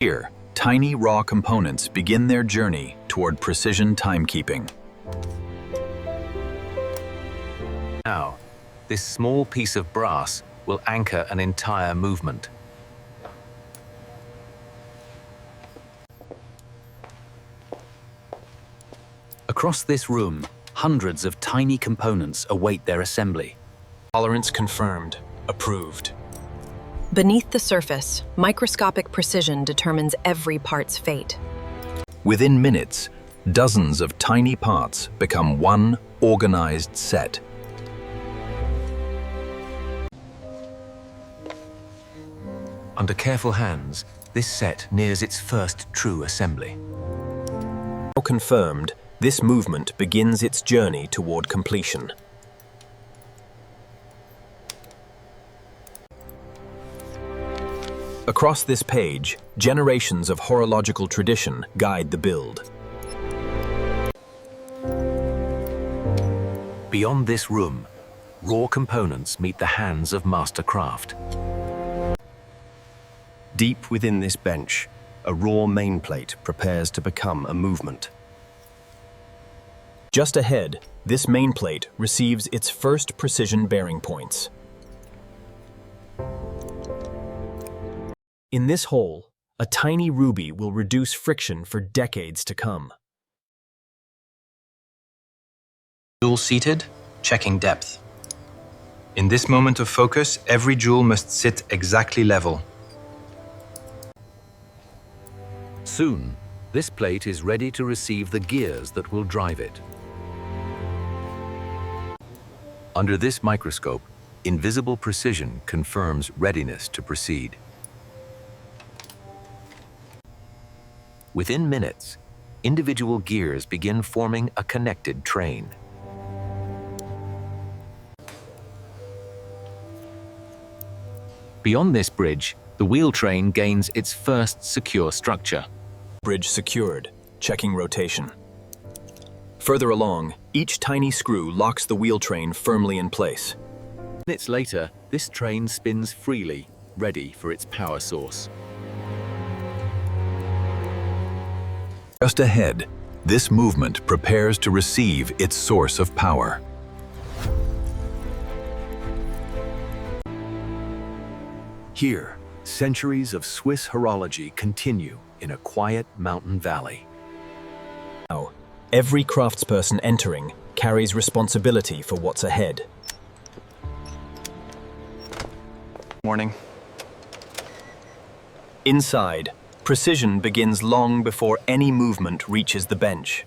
Here, tiny raw components begin their journey toward precision timekeeping. Now, this small piece of brass will anchor an entire movement. Across this room, hundreds of tiny components await their assembly. Tolerance confirmed. Approved. Beneath the surface, microscopic precision determines every part's fate. Within minutes, dozens of tiny parts become one organized set. Under careful hands, this set nears its first true assembly. Now confirmed, this movement begins its journey toward completion. Across this page, generations of horological tradition guide the build. Beyond this room, raw components meet the hands of master craft. Deep within this bench, a raw main plate prepares to become a movement. Just ahead, this main plate receives its first precision bearing points. In this hole, a tiny ruby will reduce friction for decades to come. Jewel-seated, checking depth. In this moment of focus, every jewel must sit exactly level. Soon, this plate is ready to receive the gears that will drive it. Under this microscope, invisible precision confirms readiness to proceed. Within minutes, individual gears begin forming a connected train. Beyond this bridge, the wheel train gains its first secure structure. Bridge secured, checking rotation. Further along, each tiny screw locks the wheel train firmly in place. Minutes later, this train spins freely, ready for its power source. Just ahead, this movement prepares to receive its source of power. Here, centuries of Swiss horology continue in a quiet mountain valley. Now, every craftsperson entering carries responsibility for what's ahead. Morning. Inside, precision begins long before any movement reaches the bench.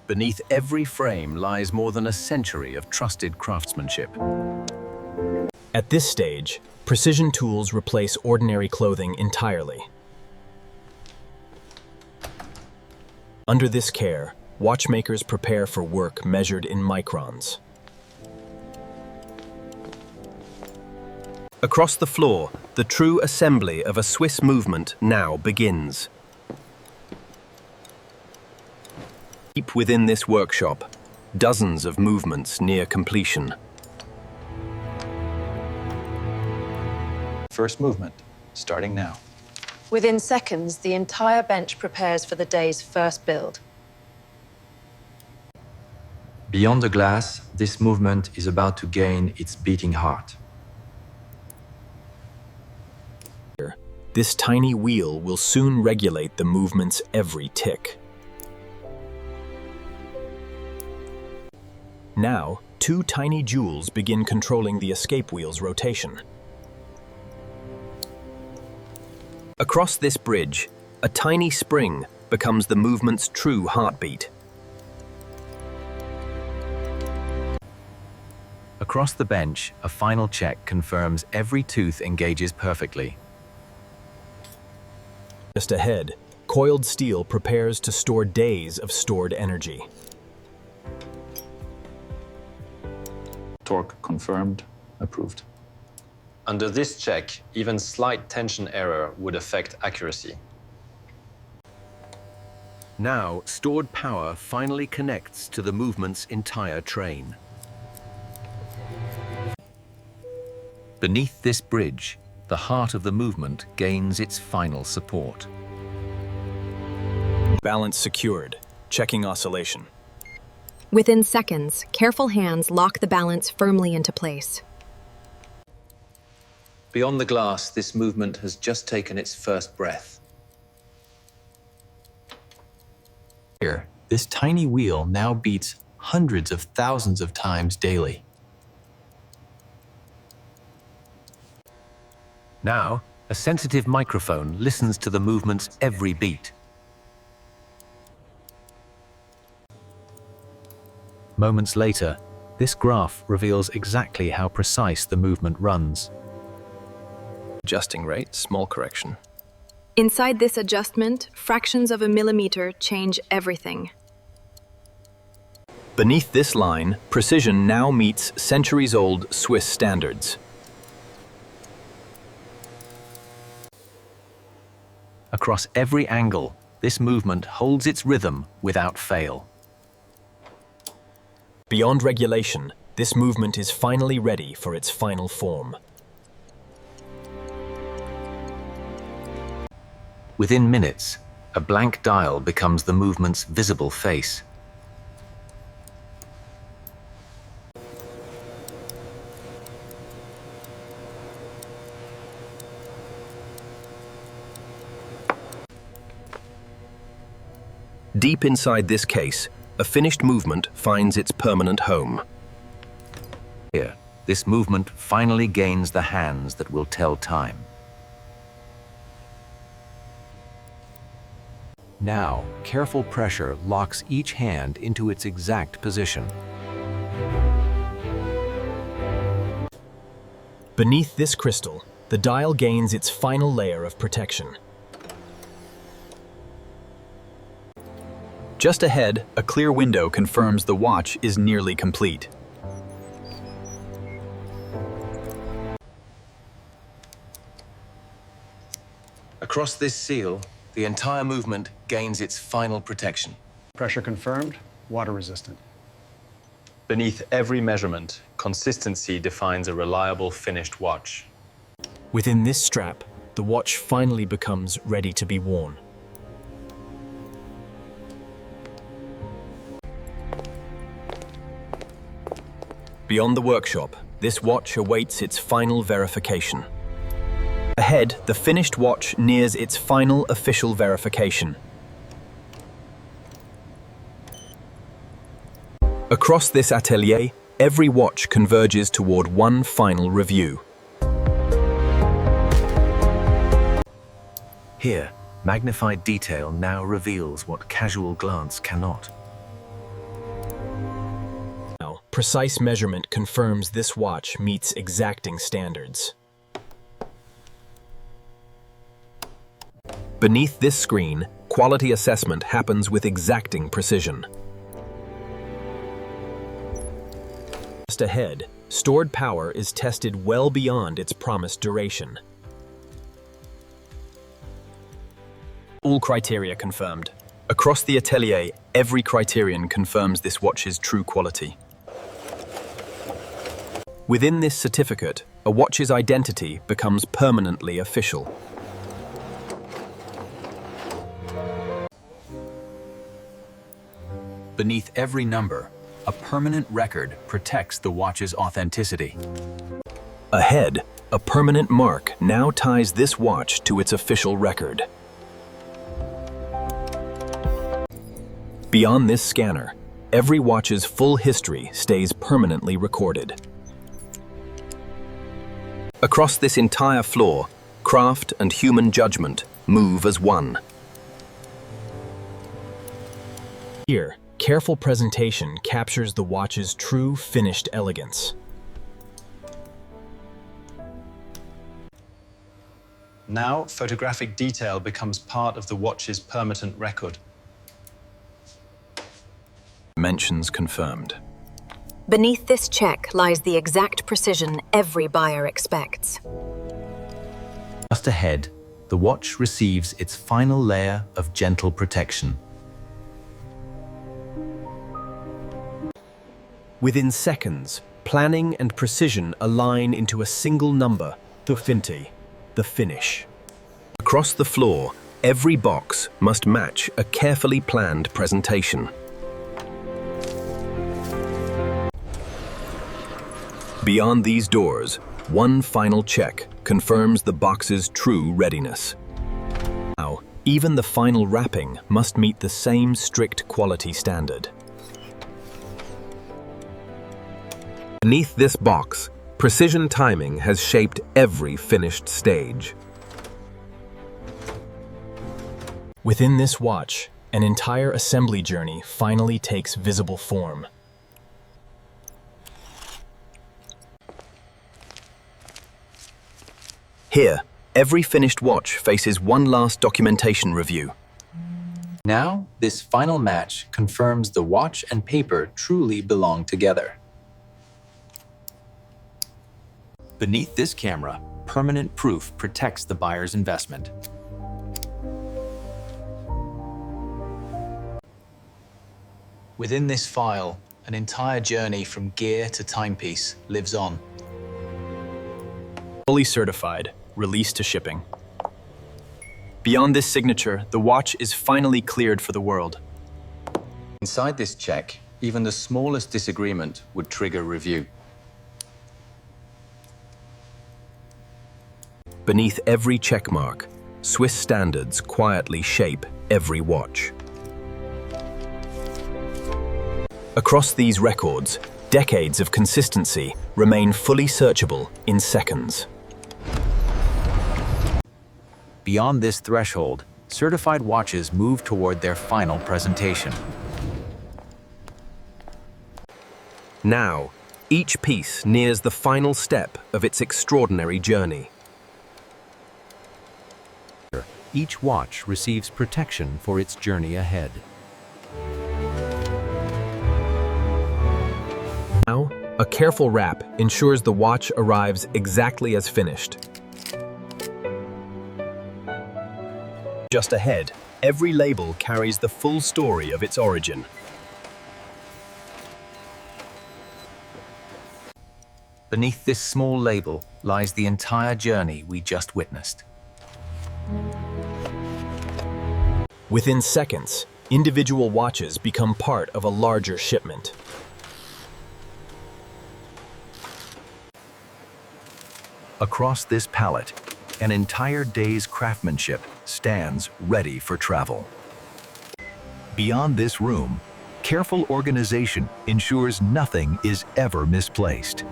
Beneath every frame lies more than a century of trusted craftsmanship. At this stage, precision tools replace ordinary clothing entirely. Under this care, watchmakers prepare for work measured in microns. Across the floor, the true assembly of a Swiss movement now begins. Deep within this workshop, dozens of movements near completion. First movement, starting now. Within seconds, the entire bench prepares for the day's first build. Beyond the glass, this movement is about to gain its beating heart. This tiny wheel will soon regulate the movement's every tick. Now, two tiny jewels begin controlling the escape wheel's rotation. Across this bridge, a tiny spring becomes the movement's true heartbeat. Across the bench, a final check confirms every tooth engages perfectly. Just ahead, coiled steel prepares to store days of stored energy. Torque confirmed, approved. Under this check, even slight tension error would affect accuracy. Now, stored power finally connects to the movement's entire train. Beneath this bridge, the heart of the movement gains its final support. Balance secured. Checking oscillation. Within seconds, careful hands lock the balance firmly into place. Beyond the glass, this movement has just taken its first breath. Here, this tiny wheel now beats hundreds of thousands of times daily. Now, a sensitive microphone listens to the movement's every beat. Moments later, this graph reveals exactly how precise the movement runs. Adjusting rate, small correction. Inside this adjustment, fractions of a millimeter change everything. Beneath this line, precision now meets centuries-old Swiss standards. Across every angle, this movement holds its rhythm without fail. Beyond regulation, this movement is finally ready for its final form. Within minutes, a blank dial becomes the movement's visible face. Deep inside this case, a finished movement finds its permanent home. Here, this movement finally gains the hands that will tell time. Now, careful pressure locks each hand into its exact position. Beneath this crystal, the dial gains its final layer of protection. Just ahead, a clear window confirms the watch is nearly complete. Across this seal, the entire movement gains its final protection. Pressure confirmed, water resistant. Beneath every measurement, consistency defines a reliable finished watch. Within this strap, the watch finally becomes ready to be worn. Beyond the workshop, this watch awaits its final verification. Ahead, the finished watch nears its final official verification. Across this atelier, every watch converges toward one final review. Here, magnified detail now reveals what casual glance cannot. Now, precise measurement confirms this watch meets exacting standards. Beneath this screen, quality assessment happens with exacting precision. Just ahead, stored power is tested well beyond its promised duration. All criteria confirmed. Across the atelier, every criterion confirms this watch's true quality. Within this certificate, a watch's identity becomes permanently official. Beneath every number, a permanent record protects the watch's authenticity. Ahead, a permanent mark now ties this watch to its official record. Beyond this scanner, every watch's full history stays permanently recorded. Across this entire floor, craft and human judgment move as one. Here, careful presentation captures the watch's true finished elegance. Now, photographic detail becomes part of the watch's permanent record. Dimensions confirmed. Beneath this check lies the exact precision every buyer expects. Just ahead, the watch receives its final layer of gentle protection. Within seconds, planning and precision align into a single number, the Finti. the finish. Across the floor, every box must match a carefully planned presentation. Beyond these doors, one final check confirms the box's true readiness. Now, even the final wrapping must meet the same strict quality standard. Beneath this box, precision timing has shaped every finished stage. Within this watch, an entire assembly journey finally takes visible form. Here, every finished watch faces one last documentation review. Now, this final match confirms the watch and paper truly belong together. Beneath this camera, permanent proof protects the buyer's investment. Within this file, an entire journey from gear to timepiece lives on. Fully certified, released to shipping. Beyond this signature, the watch is finally cleared for the world. Inside this check, even the smallest disagreement would trigger review. Beneath every checkmark, Swiss standards quietly shape every watch. Across these records, decades of consistency remain fully searchable in seconds. Beyond this threshold, certified watches move toward their final presentation. Now, each piece nears the final step of its extraordinary journey. Each watch receives protection for its journey ahead. Now, a careful wrap ensures the watch arrives exactly as finished. Just ahead, every label carries the full story of its origin. Beneath this small label lies the entire journey we just witnessed. Within seconds, individual watches become part of a larger shipment. Across this pallet, an entire day's craftsmanship stands ready for travel. Beyond this room, careful organization ensures nothing is ever misplaced.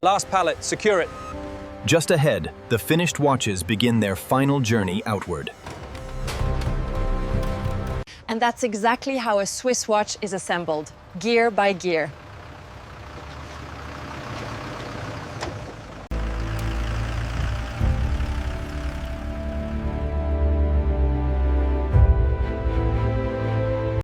Last pallet, secure it. Just ahead, the finished watches begin their final journey outward. And that's exactly how a Swiss watch is assembled, gear by gear.